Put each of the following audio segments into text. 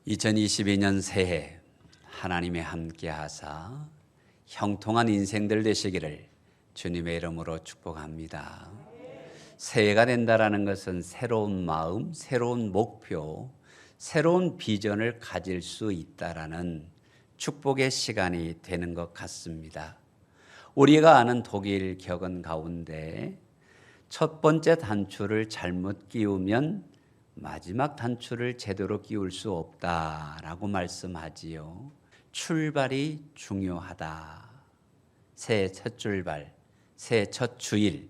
2022년 새해 하나님의 함께 하사 형통한 인생들 되시기를 주님의 이름으로 축복합니다. 새해가 된다라는 것은 새로운 마음, 새로운 목표, 새로운 비전을 가질 수 있다라는 축복의 시간이 되는 것 같습니다. 우리가 아는 독일 격언 가운데 첫 번째 단추를 잘못 끼우면 마지막 단추를 제대로 끼울 수 없다라고 말씀하지요. 출발이 중요하다. 새해 첫 출발, 새해 첫 주일,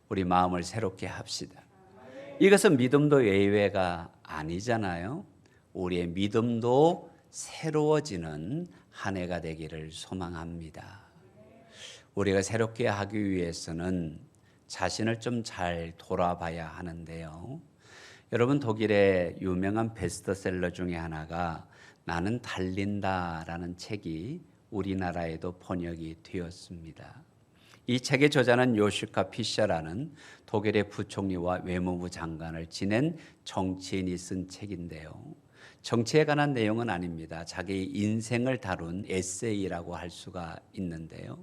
우리 마음을 새롭게 합시다. 이것은 믿음도 예외가 아니잖아요. 우리의 믿음도 새로워지는 한 해가 되기를 소망합니다. 우리가 새롭게 하기 위해서는 자신을 좀 잘 돌아봐야 하는데요. 여러분, 독일의 유명한 베스트셀러 중에 하나가 나는 달린다라는 책이 우리나라에도 번역이 되었습니다. 이 책의 저자는 요시카 피셔라는 독일의 부총리와 외무부 장관을 지낸 정치인이 쓴 책인데요. 정치에 관한 내용은 아닙니다. 자기 인생을 다룬 에세이라고 할 수가 있는데요.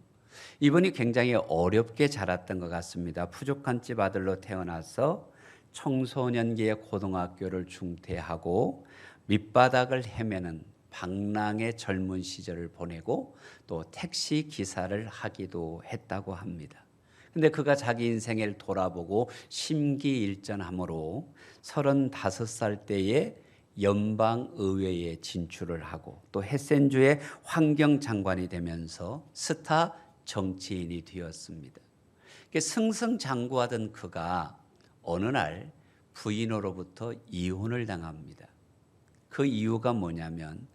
이분이 굉장히 어렵게 자랐던 것 같습니다. 부족한 집 아들로 태어나서 청소년기에 고등학교를 중퇴하고 밑바닥을 헤매는 방랑의 젊은 시절을 보내고 또 택시 기사를 하기도 했다고 합니다. 근데 그가 자기 인생을 돌아보고 심기일전함으로 35살 때에 연방의회에 진출을 하고 또 헤센주의 환경장관이 되면서 스타 정치인이 되었습니다. 승승장구하던 그가 어느 날 부인으로부터 이혼을 당합니다. 그 이유가 뭐냐면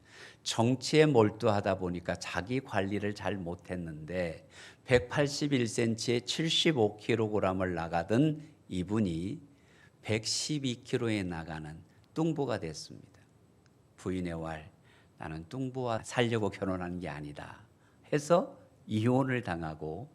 정치에 몰두하다 보니까 자기 관리를 잘 못했는데 181cm에 75kg을 나가던 이분이 112kg에 나가는 뚱보가 됐습니다. 부인의 왈, 나는 뚱보와 살려고 결혼한 게 아니다 해서 이혼을 당하고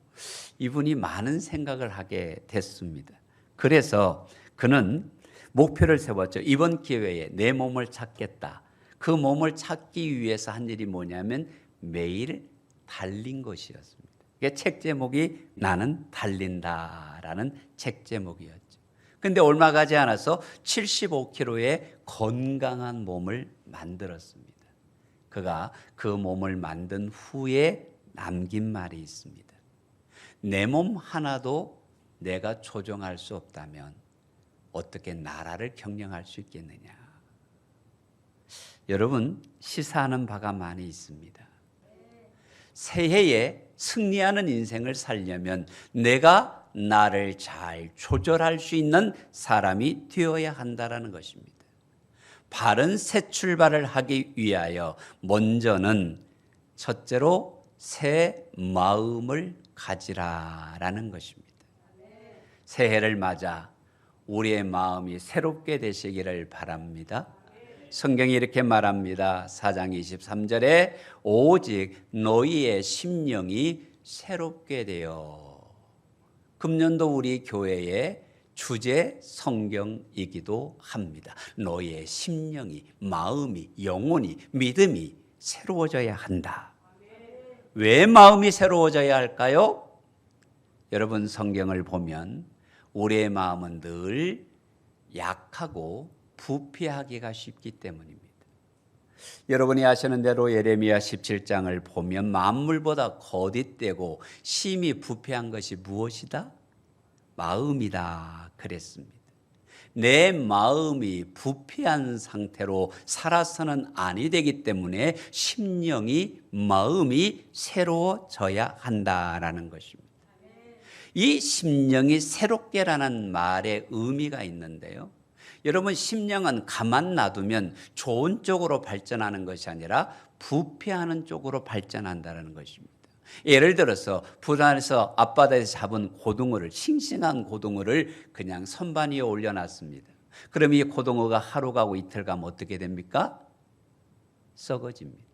이분이 많은 생각을 하게 됐습니다. 그래서 그는 목표를 세웠죠. 이번 기회에 내 몸을 찾겠다. 그 몸을 찾기 위해서 한 일이 뭐냐면 매일 달린 것이었습니다. 책 제목이 나는 달린다라는 책 제목이었죠. 그런데 얼마 가지 않아서 75kg의 건강한 몸을 만들었습니다. 그가 그 몸을 만든 후에 남긴 말이 있습니다. 내 몸 하나도 내가 조종할 수 없다면 어떻게 나라를 경영할 수 있겠느냐. 여러분, 시사하는 바가 많이 있습니다. 새해에 승리하는 인생을 살려면 내가 나를 잘 조절할 수 있는 사람이 되어야 한다는 것입니다. 바른 새 출발을 하기 위하여 먼저는 첫째로 새 마음을 가지라라는 것입니다. 새해를 맞아 우리의 마음이 새롭게 되시기를 바랍니다. 성경이 이렇게 말합니다. 4장 23절에 오직 너희의 심령이 새롭게 되어. 금년도 우리 교회의 주제 성경이기도 합니다. 너희의 심령이, 마음이, 영혼이, 믿음이 새로워져야 한다. 왜 마음이 새로워져야 할까요? 여러분, 성경을 보면 우리의 마음은 늘 약하고 부패하기가 쉽기 때문입니다. 여러분이 아시는 대로 예레미야 17장을 보면 만물보다 거짓되고 심히 부패한 것이 무엇이다? 마음이다 그랬습니다. 내 마음이 부패한 상태로 살아서는 아니 되기 때문에 심령이, 마음이 새로워져야 한다라는 것입니다. 이 심령이 새롭게라는 말의 의미가 있는데요. 여러분, 심령은 가만 놔두면 좋은 쪽으로 발전하는 것이 아니라 부패하는 쪽으로 발전한다는 것입니다. 예를 들어서 부산에서 앞바다에서 잡은 고등어를, 싱싱한 고등어를 그냥 선반 위에 올려놨습니다. 그럼 이 고등어가 하루 가고 이틀 가면 어떻게 됩니까? 썩어집니다.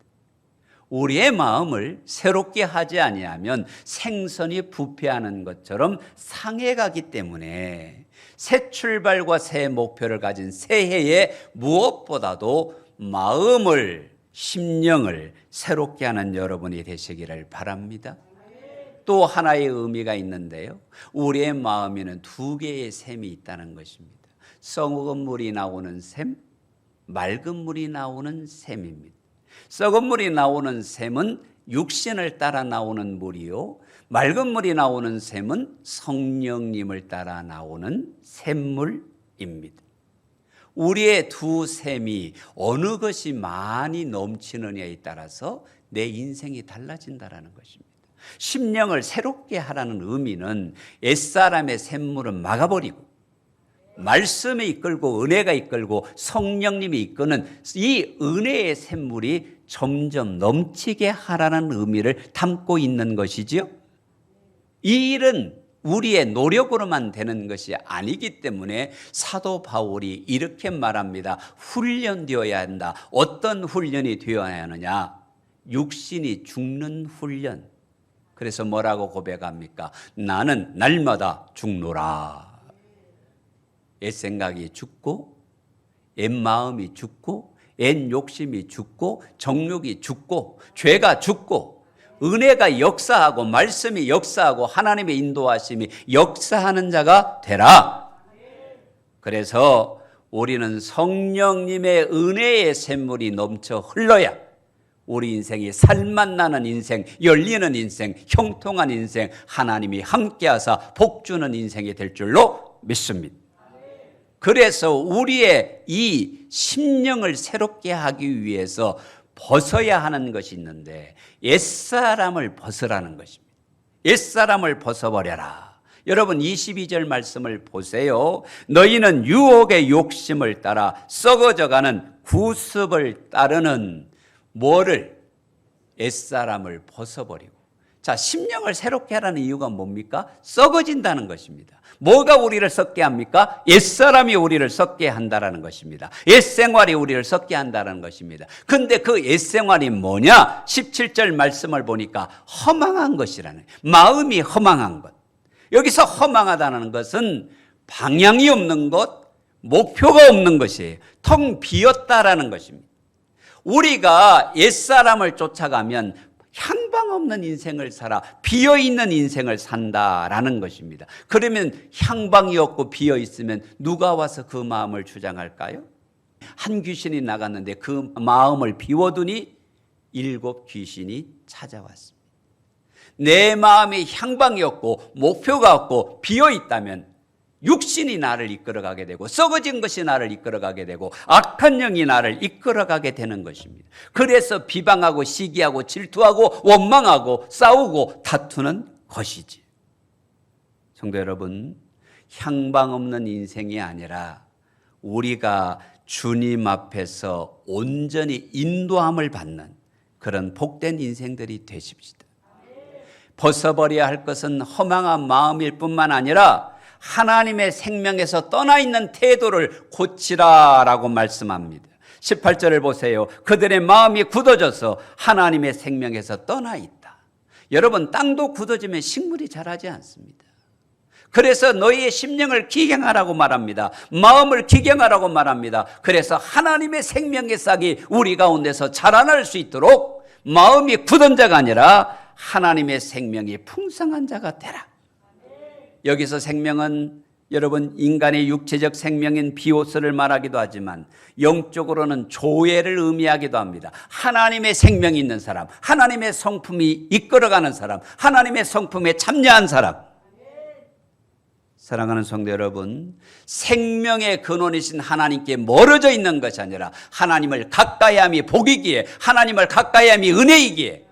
우리의 마음을 새롭게 하지 아니하면 생선이 부패하는 것처럼 상해가기 때문에 새 출발과 새 목표를 가진 새해에 무엇보다도 마음을, 심령을 새롭게 하는 여러분이 되시기를 바랍니다. 또 하나의 의미가 있는데요. 우리의 마음에는 두 개의 샘이 있다는 것입니다. 썩은 물이 나오는 샘, 맑은 물이 나오는 샘입니다. 썩은 물이 나오는 샘은 육신을 따라 나오는 물이요, 맑은 물이 나오는 샘은 성령님을 따라 나오는 샘물입니다. 우리의 두 샘이 어느 것이 많이 넘치느냐에 따라서 내 인생이 달라진다는 것입니다. 심령을 새롭게 하라는 의미는 옛사람의 샘물은 막아버리고 말씀이 이끌고 은혜가 이끌고 성령님이 이끄는 이 은혜의 샘물이 점점 넘치게 하라는 의미를 담고 있는 것이지요. 이 일은 우리의 노력으로만 되는 것이 아니기 때문에 사도 바울이 이렇게 말합니다. 훈련되어야 한다. 어떤 훈련이 되어야 하느냐? 육신이 죽는 훈련. 그래서 뭐라고 고백합니까? 나는 날마다 죽노라. 옛 생각이 죽고, 옛 마음이 죽고, 옛 욕심이 죽고, 정욕이 죽고, 죄가 죽고, 은혜가 역사하고 말씀이 역사하고 하나님의 인도하심이 역사하는 자가 되라. 그래서 우리는 성령님의 은혜의 샘물이 넘쳐 흘러야 우리 인생이 살맛나는 인생, 열리는 인생, 형통한 인생, 하나님이 함께하사 복주는 인생이 될 줄로 믿습니다. 그래서 우리의 이 심령을 새롭게 하기 위해서 벗어야 하는 것이 있는데 옛사람을 벗으라는 것입니다. 옛사람을 벗어버려라. 여러분 22절 말씀을 보세요. 너희는 유혹의 욕심을 따라 썩어져가는 구습을 따르는 뭐를? 옛사람을 벗어버리고. 자, 심령을 새롭게 하라는 이유가 뭡니까? 썩어진다는 것입니다. 뭐가 우리를 썩게 합니까? 옛사람이 우리를 썩게 한다는 것입니다. 옛생활이 우리를 썩게 한다는 것입니다. 근데 그 옛생활이 뭐냐? 17절 말씀을 보니까 허망한 것이라는, 마음이 허망한 것. 여기서 허망하다는 것은 방향이 없는 것, 목표가 없는 것이에요. 텅 비었다라는 것입니다. 우리가 옛사람을 쫓아가면 향방 없는 인생을 살아 비어있는 인생을 산다라는 것입니다. 그러면 향방이 없고 비어있으면 누가 와서 그 마음을 주장할까요? 한 귀신이 나갔는데 그 마음을 비워두니 7 귀신이 찾아왔습니다. 내 마음이 향방이 없고 목표가 없고 비어있다면 육신이 나를 이끌어가게 되고 썩어진 것이 나를 이끌어가게 되고 악한 영이 나를 이끌어가게 되는 것입니다. 그래서 비방하고 시기하고 질투하고 원망하고 싸우고 다투는 것이지. 성도 여러분, 향방 없는 인생이 아니라 우리가 주님 앞에서 온전히 인도함을 받는 그런 복된 인생들이 되십시다. 벗어버려야 할 것은 허망한 마음일 뿐만 아니라 하나님의 생명에서 떠나 있는 태도를 고치라라고 말씀합니다. 18절을 보세요. 그들의 마음이 굳어져서 하나님의 생명에서 떠나 있다. 여러분, 땅도 굳어지면 식물이 자라지 않습니다. 그래서 너희의 심령을 기경하라고 말합니다. 마음을 기경하라고 말합니다. 그래서 하나님의 생명의 싹이 우리 가운데서 자라날 수 있도록 마음이 굳은 자가 아니라 하나님의 생명이 풍성한 자가 되라. 여기서 생명은 여러분 인간의 육체적 생명인 비오스를 말하기도 하지만 영적으로는 조회를 의미하기도 합니다. 하나님의 생명이 있는 사람, 하나님의 성품이 이끌어가는 사람, 하나님의 성품에 참여한 사람. 사랑하는 성도 여러분, 생명의 근원이신 하나님께 멀어져 있는 것이 아니라 하나님을 가까이 함이 복이기에, 하나님을 가까이 함이 은혜이기에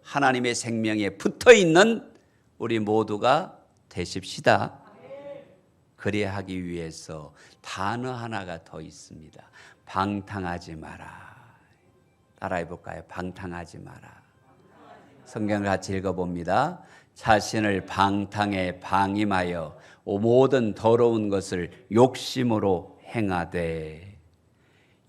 하나님의 생명에 붙어 있는 우리 모두가 되십시다. 그래야 하기 위해서 단어 하나가 더 있습니다. 방탕하지 마라. 따라해 볼까요? 방탕하지 마라. 성경을 같이 읽어봅니다. 자신을 방탕에 방임하여 모든 더러운 것을 욕심으로 행하되.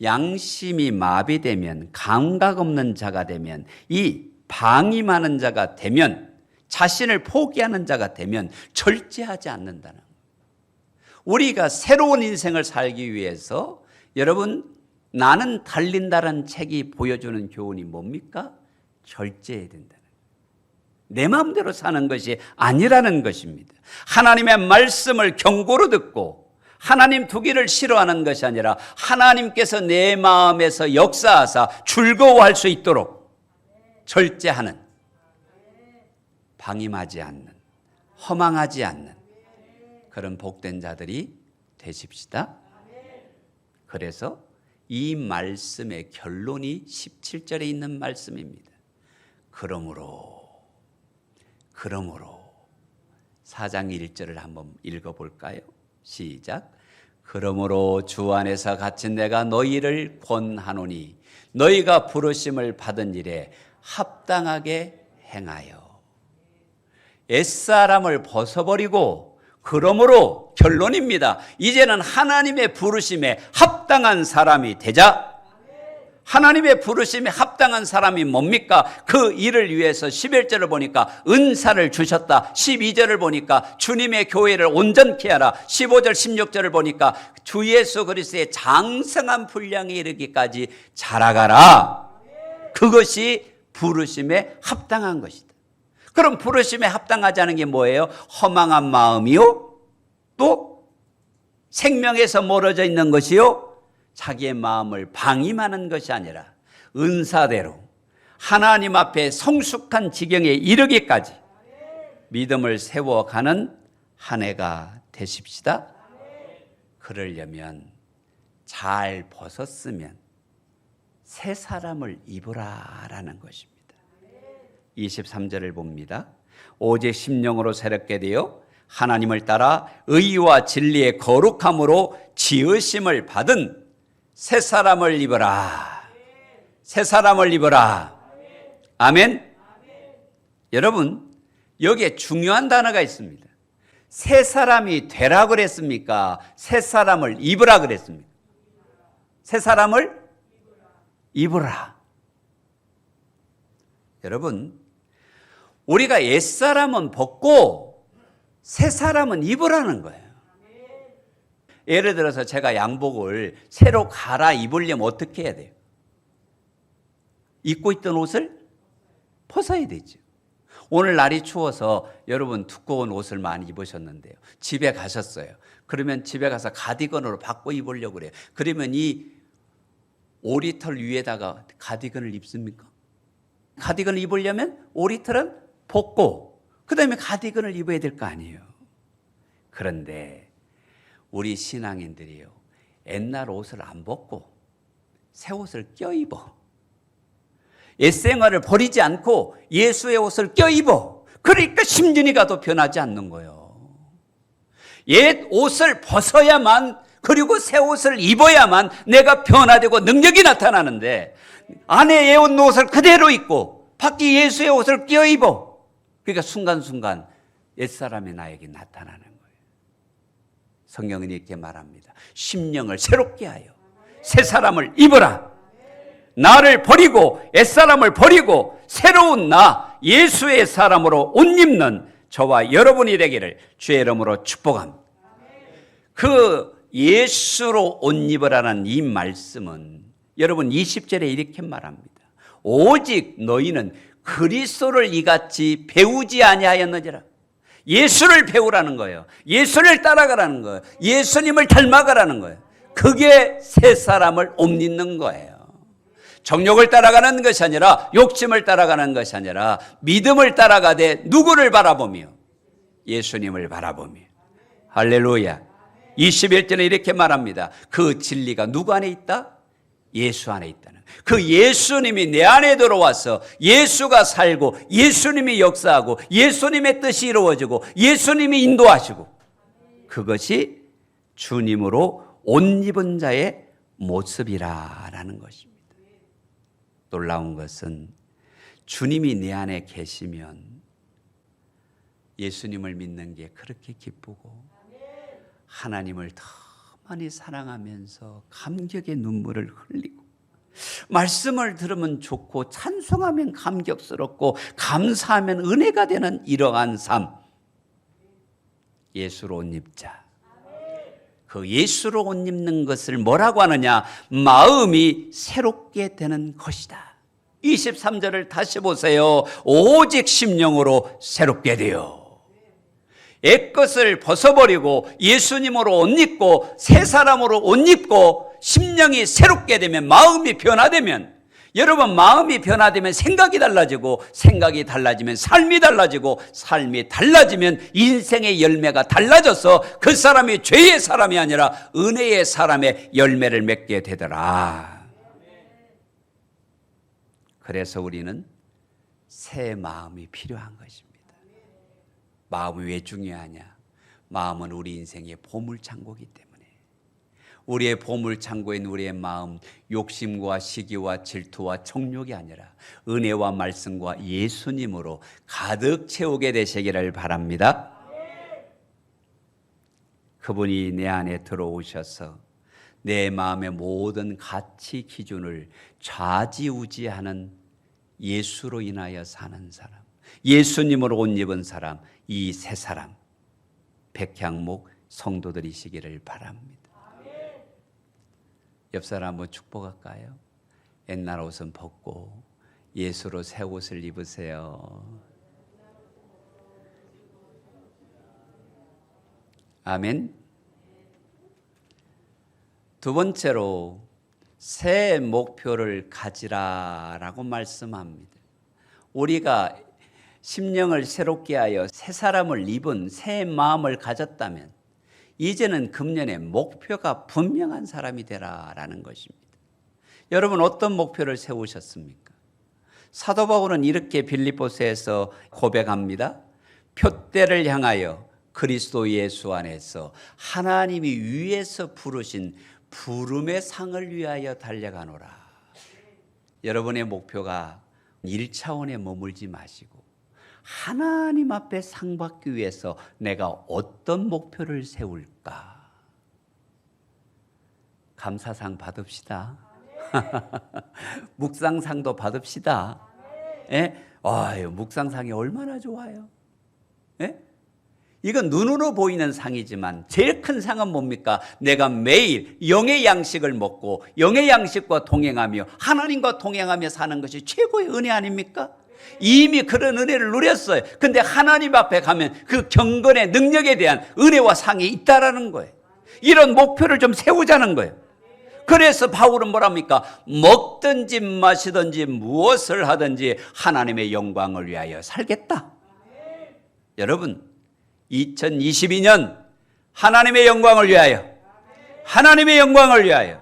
양심이 마비되면, 감각 없는 자가 되면, 이 방임하는 자가 되면, 자신을 포기하는 자가 되면 절제하지 않는다는 거예요. 우리가 새로운 인생을 살기 위해서 여러분 나는 달린다는 책이 보여주는 교훈이 뭡니까? 절제해야 된다는, 내 마음대로 사는 것이 아니라는 것입니다. 하나님의 말씀을 경고로 듣고 하나님 두기를 싫어하는 것이 아니라 하나님께서 내 마음에서 역사하사 즐거워할 수 있도록 절제하는, 방임하지 않는, 허망하지 않는 그런 복된 자들이 되십시다. 그래서 이 말씀의 결론이 17절에 있는 말씀입니다. 그러므로 4장 1절을 한번 읽어볼까요? 시작. 그러므로 주 안에서 갇힌 내가 너희를 권하노니 너희가 부르심을 받은 일에 합당하게 행하여. 옛사람을 벗어버리고, 그러므로 결론입니다. 이제는 하나님의 부르심에 합당한 사람이 되자. 하나님의 부르심에 합당한 사람이 뭡니까? 그 일을 위해서 11절을 보니까 은사를 주셨다. 12절을 보니까 주님의 교회를 온전케 하라. 15절 16절을 보니까 주 예수 그리스도의 장성한 분량에 이르기까지 자라가라. 그것이 부르심에 합당한 것이다. 그럼 부르심에 합당하지 않은 게 뭐예요? 허망한 마음이요, 또 생명에서 멀어져 있는 것이요, 자기의 마음을 방임하는 것이 아니라 은사대로 하나님 앞에 성숙한 지경에 이르기까지 믿음을 세워가는 한 해가 되십시다. 그러려면 잘 벗었으면 새 사람을 입으라라는 것입니다. 23절을 봅니다. 오직 심령으로 새롭게 되어 하나님을 따라 의와 진리의 거룩함으로 지으심을 받은 새 사람을 입어라. 새 사람을 입어라. 아멘. 여러분, 여기에 중요한 단어가 있습니다. 새 사람이 되라 그랬습니까? 새 사람을 입으라 그랬습니까? 새 사람을 입으라. 여러분, 우리가 옛사람은 벗고 새 사람은 입으라는 거예요. 예를 들어서 제가 양복을 새로 갈아입으려면 어떻게 해야 돼요? 입고 있던 옷을 벗어야 되죠. 오늘 날이 추워서 여러분 두꺼운 옷을 많이 입으셨는데요. 집에 가셨어요. 그러면 집에 가서 가디건으로 바꿔 입으려고 그래요. 그러면 이 오리털 위에다가 가디건을 입습니까? 가디건을 입으려면 오리털은 벗고 그 다음에 가디건을 입어야 될 거 아니에요. 그런데 우리 신앙인들이요, 옛날 옷을 안 벗고 새 옷을 껴입어. 옛생활을 버리지 않고 예수의 옷을 껴입어. 그러니까 심준이가 더 변하지 않는 거예요. 옛 옷을 벗어야만, 그리고 새 옷을 입어야만 내가 변화되고 능력이 나타나는데, 안에 예온 옷을 그대로 입고 밖에 예수의 옷을 껴입어. 그러니까 순간순간 옛사람이 나에게 나타나는 거예요. 성경은 이렇게 말합니다. 심령을 새롭게 하여 새 사람을 입으라. 나를 버리고 옛사람을 버리고 새로운 나 예수의 사람으로 옷 입는 저와 여러분이 되기를 주의 이름으로 축복합니다. 그 예수로 옷 입으라는 이 말씀은 여러분 20절에 이렇게 말합니다. 오직 너희는 그리스도를 이같이 배우지 아니하였느니라. 예수를 배우라는 거예요. 예수를 따라가라는 거예요. 예수님을 닮아가라는 거예요. 그게 새 사람을 옷 입는 거예요. 정욕을 따라가는 것이 아니라, 욕심을 따라가는 것이 아니라 믿음을 따라가되 누구를 바라보며? 예수님을 바라보며. 할렐루야. 21절에 이렇게 말합니다. 그 진리가 누구 안에 있다? 예수 안에 있다는. 그 예수님이 내 안에 들어와서 예수가 살고 예수님이 역사하고 예수님의 뜻이 이루어지고 예수님이 인도하시고, 그것이 주님으로 옷 입은 자의 모습이라는 것입니다. 놀라운 것은 주님이 내 안에 계시면 예수님을 믿는 게 그렇게 기쁘고 하나님을 더 많이 사랑하면서 감격의 눈물을 흘리고, 말씀을 들으면 좋고 찬송하면 감격스럽고 감사하면 은혜가 되는 이러한 삶, 예수로 옷 입자. 그 예수로 옷 입는 것을 뭐라고 하느냐? 마음이 새롭게 되는 것이다. 23절을 다시 보세요. 오직 심령으로 새롭게 되어. 옛것을 벗어버리고 예수님으로 옷 입고 새 사람으로 옷 입고 심령이 새롭게 되면, 마음이 변화되면, 여러분 마음이 변화되면 생각이 달라지고, 생각이 달라지면 삶이 달라지고, 삶이 달라지면 인생의 열매가 달라져서 그 사람이 죄의 사람이 아니라 은혜의 사람의 열매를 맺게 되더라. 그래서 우리는 새 마음이 필요한 것입니다. 마음이 왜 중요하냐? 마음은 우리 인생의 보물창고이기 때문에. 우리의 보물창고인 우리의 마음, 욕심과 시기와 질투와 정욕이 아니라 은혜와 말씀과 예수님으로 가득 채우게 되시기를 바랍니다. 그분이 내 안에 들어오셔서 내 마음의 모든 가치 기준을 좌지우지하는 예수로 인하여 사는 사람, 예수님으로 옷 입은 사람, 이 세 사람, 백향목 성도들이시기를 바랍니다. 옆 사람 한번 축복할까요? 옛날 옷은 벗고 예수로 새 옷을 입으세요. 아멘. 두 번째로 새 목표를 가지라라고 말씀합니다. 우리가 심령을 새롭게 하여 새 사람을 입은 새 마음을 가졌다면 이제는 금년에 목표가 분명한 사람이 되라라는 것입니다. 여러분 어떤 목표를 세우셨습니까? 사도 바울은 이렇게 빌립보서에서 고백합니다. 표대를 향하여 그리스도 예수 안에서 하나님이 위에서 부르신 부름의 상을 위하여 달려가노라. 여러분의 목표가 1차원에 머물지 마시고 하나님 앞에 상 받기 위해서 내가 어떤 목표를 세울까? 감사상 받읍시다. 묵상상도 받읍시다. 예? 아유, 묵상상이 얼마나 좋아요. 예? 이건 눈으로 보이는 상이지만 제일 큰 상은 뭡니까? 내가 매일 영의 양식을 먹고 영의 양식과 동행하며 하나님과 동행하며 사는 것이 최고의 은혜 아닙니까? 이미 그런 은혜를 누렸어요. 근데 하나님 앞에 가면 그 경건의 능력에 대한 은혜와 상이 있다라는 거예요. 이런 목표를 좀 세우자는 거예요. 그래서 바울은 뭐랍니까? 먹든지 마시든지 무엇을 하든지 하나님의 영광을 위하여 살겠다. 여러분 2022년 하나님의 영광을 위하여, 하나님의 영광을 위하여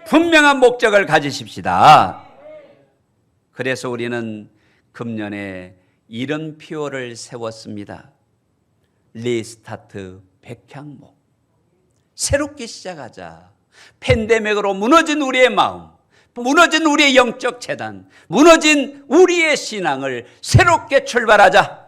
분명한 목적을 가지십시다. 그래서 우리는 금년에 이런 표어를 세웠습니다. 리스타트 백향목. 새롭게 시작하자. 팬데믹으로 무너진 우리의 마음, 무너진 우리의 영적 재단, 무너진 우리의 신앙을 새롭게 출발하자.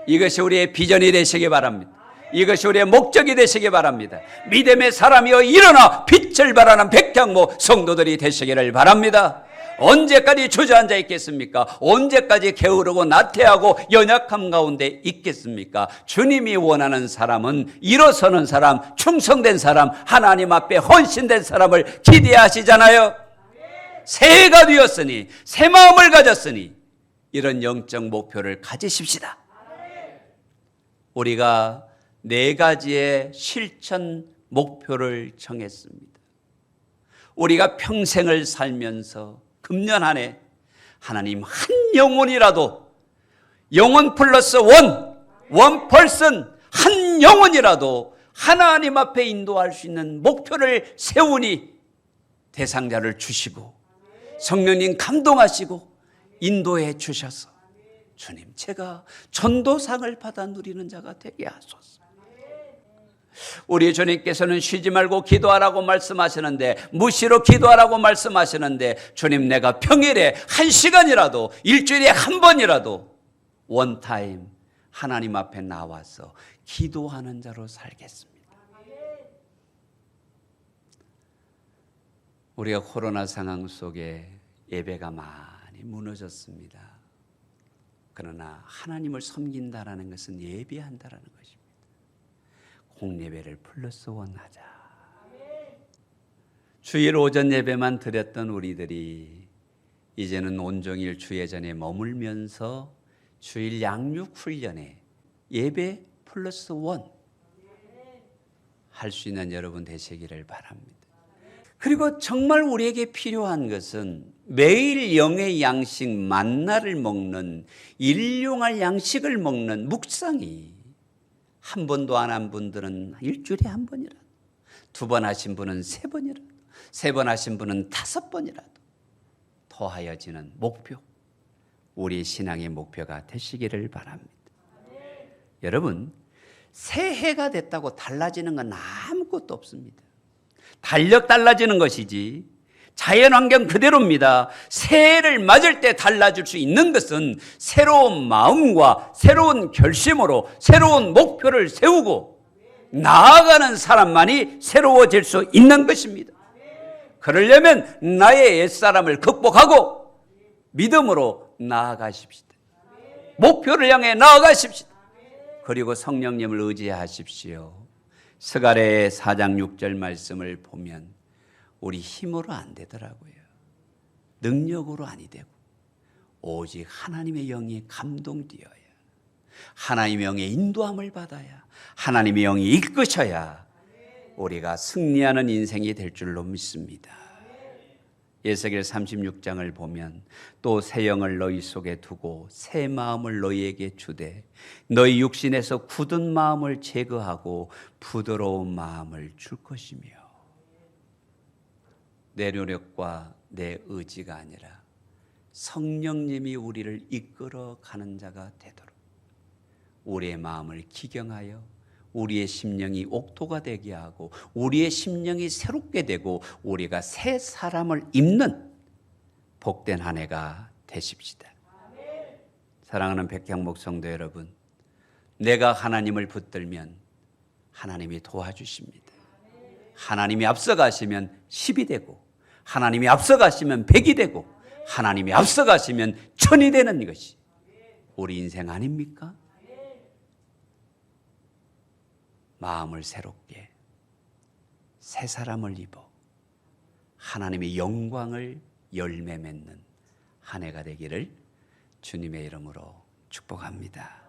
이것이 우리의 비전이 되시기 바랍니다. 이것이 우리의 목적이 되시기 바랍니다. 믿음의 사람이여 일어나 빛을 발하는 백향목 성도들이 되시기를 바랍니다. 언제까지 주저앉아 있겠습니까? 언제까지 게으르고 나태하고 연약함 가운데 있겠습니까? 주님이 원하는 사람은 일어서는 사람, 충성된 사람, 하나님 앞에 헌신된 사람을 기대하시잖아요. 새해가 되었으니, 새 마음을 가졌으니 이런 영적 목표를 가지십시다. 우리가 4가지의 실천 목표를 정했습니다. 우리가 평생을 살면서 금년 한 해 하나님 한 영혼이라도, 영혼 플러스 원 퍼슨, 한 영혼이라도 하나님 앞에 인도할 수 있는 목표를 세우니 대상자를 주시고 성령님 감동하시고 인도해 주셔서 주님 제가 전도상을 받아 누리는 자가 되게 하소서. 우리 주님께서는 쉬지 말고 기도하라고 말씀하시는데, 무시로 기도하라고 말씀하시는데, 주님 내가 평일에 1시간이라도, 일주일에 한 번이라도 원타임 하나님 앞에 나와서 기도하는 자로 살겠습니다. 우리가 코로나 상황 속에 예배가 많이 무너졌습니다. 그러나 하나님을 섬긴다라는 것은 예배한다라는 것입니다. 공예배를 플러스 원 하자. 주일 오전 예배만 드렸던 우리들이 이제는 온종일 주예전에 머물면서 주일 양육 훈련에 예배 플러스 원 할 수 있는 여러분 되시기를 바랍니다. 그리고 정말 우리에게 필요한 것은 매일 영의 양식 만나를 먹는 일용할 양식을 먹는 묵상이 한 번도 안 한 분들은 일주일에 한 번이라도, 두 번 하신 분은 세 번이라도, 세 번 하신 분은 5번이라도 더하여지는 목표, 우리 신앙의 목표가 되시기를 바랍니다. 여러분, 새해가 됐다고 달라지는 건 아무것도 없습니다. 달력 달라지는 것이지 자연환경 그대로입니다. 새해를 맞을 때 달라질 수 있는 것은 새로운 마음과 새로운 결심으로 새로운 목표를 세우고 나아가는 사람만이 새로워질 수 있는 것입니다. 그러려면 나의 옛사람을 극복하고 믿음으로 나아가십시다. 목표를 향해 나아가십시다. 그리고 성령님을 의지하십시오. 스가랴의 4장 6절 말씀을 보면 우리 힘으로 안 되더라고요. 능력으로 아니 되고 오직 하나님의 영이 감동되어야, 하나님의 영의 인도함을 받아야, 하나님의 영이 이끄셔야 우리가 승리하는 인생이 될 줄로 믿습니다. 에스겔 36장을 보면 또 새 영을 너희 속에 두고 새 마음을 너희에게 주되 너희 육신에서 굳은 마음을 제거하고 부드러운 마음을 줄 것이며, 내 노력과 내 의지가 아니라 성령님이 우리를 이끌어 가는 자가 되도록 우리의 마음을 기경하여 우리의 심령이 옥토가 되게 하고 우리의 심령이 새롭게 되고 우리가 새 사람을 입는 복된 한 해가 되십시다. 사랑하는 백향목 성도 여러분, 내가 하나님을 붙들면 하나님이 도와주십니다. 하나님이 앞서가시면 10이 되고, 하나님이 앞서가시면 100이 되고, 하나님이 앞서가시면 1000이 되는 것이 우리 인생 아닙니까? 마음을 새롭게 새 사람을 입어 하나님의 영광을 열매 맺는 한 해가 되기를 주님의 이름으로 축복합니다.